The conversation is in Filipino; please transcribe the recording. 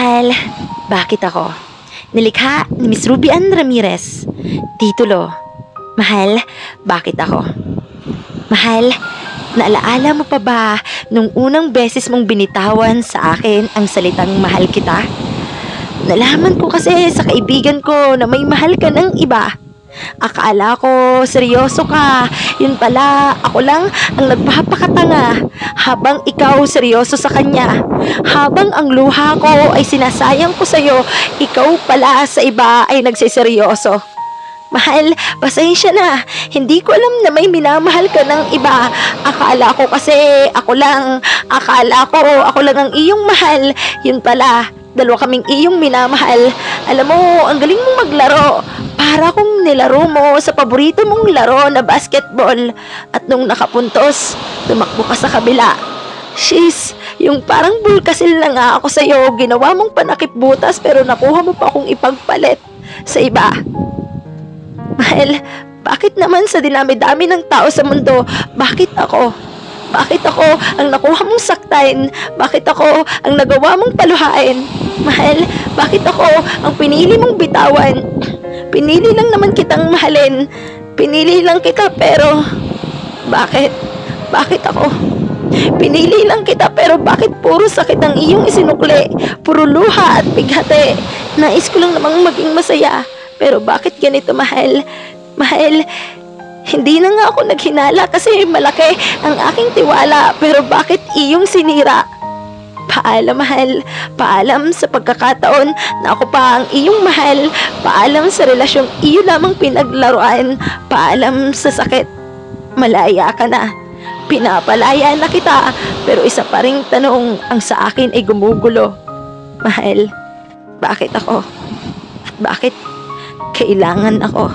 Mahal, bakit ako? Nilikha ni Miss Ruby Ann Ramirez. Titulo, Mahal, bakit ako? Mahal, naalaala mo pa ba nung unang beses mong binitawan sa akin ang salitang mahal kita? Nalaman ko kasi sa kaibigan ko na may mahal ka ng iba. Akala ko seryoso ka. Yun pala, ako lang ang nagpapakatanga habang ikaw seryoso sa kanya. Habang ang luha ko ay sinasayang ko sa'yo, ikaw pala sa iba ay nagsiseryoso. Mahal, pasensya na. Hindi ko alam na may minamahal ka ng iba. Akala ko kasi ako lang ang iyong mahal. Yun pala, dalawa kaming iyong minamahal. Alam mo, ang galing mong maglaro. Para kung nilaro mo sa paborito mong laro na basketball. At nung nakapuntos, tumakbo ka sa kabila. Shiz, yung parang bulkasil na nga ako sa'yo. Ginawa mong panakip butas pero nakuha mo pa akong ipagpalit sa iba. Mahal, bakit naman sa dinami-dami ng tao sa mundo, bakit ako? Bakit ako ang nakuha mong saktan? Bakit ako ang nagawa mong paluhain? Mahal, bakit ako ang pinili mong bitawan? Pinili lang naman kitang mahalin. Pinili lang kita pero... Bakit? Bakit ako? Pinili lang kita pero bakit puro sakit ang iyong isinukli? Puro luha at bighati. Nais ko lang namang maging masaya. Pero bakit ganito, mahal? Mahal, hindi na nga ako naghinala kasi malaki ang aking tiwala. Pero bakit iyong sinira? Paalam, mahal. Paalam sa pagkakataon na ako pa ang iyong mahal. Paalam sa relasyong iyo lamang pinaglaruan. Paalam sa sakit. Malaya ka na. Pinapalaya na kita. Pero isa pa ring tanong ang sa akin ay gumugulo. Mahal, bakit ako? At bakit kailangan ako?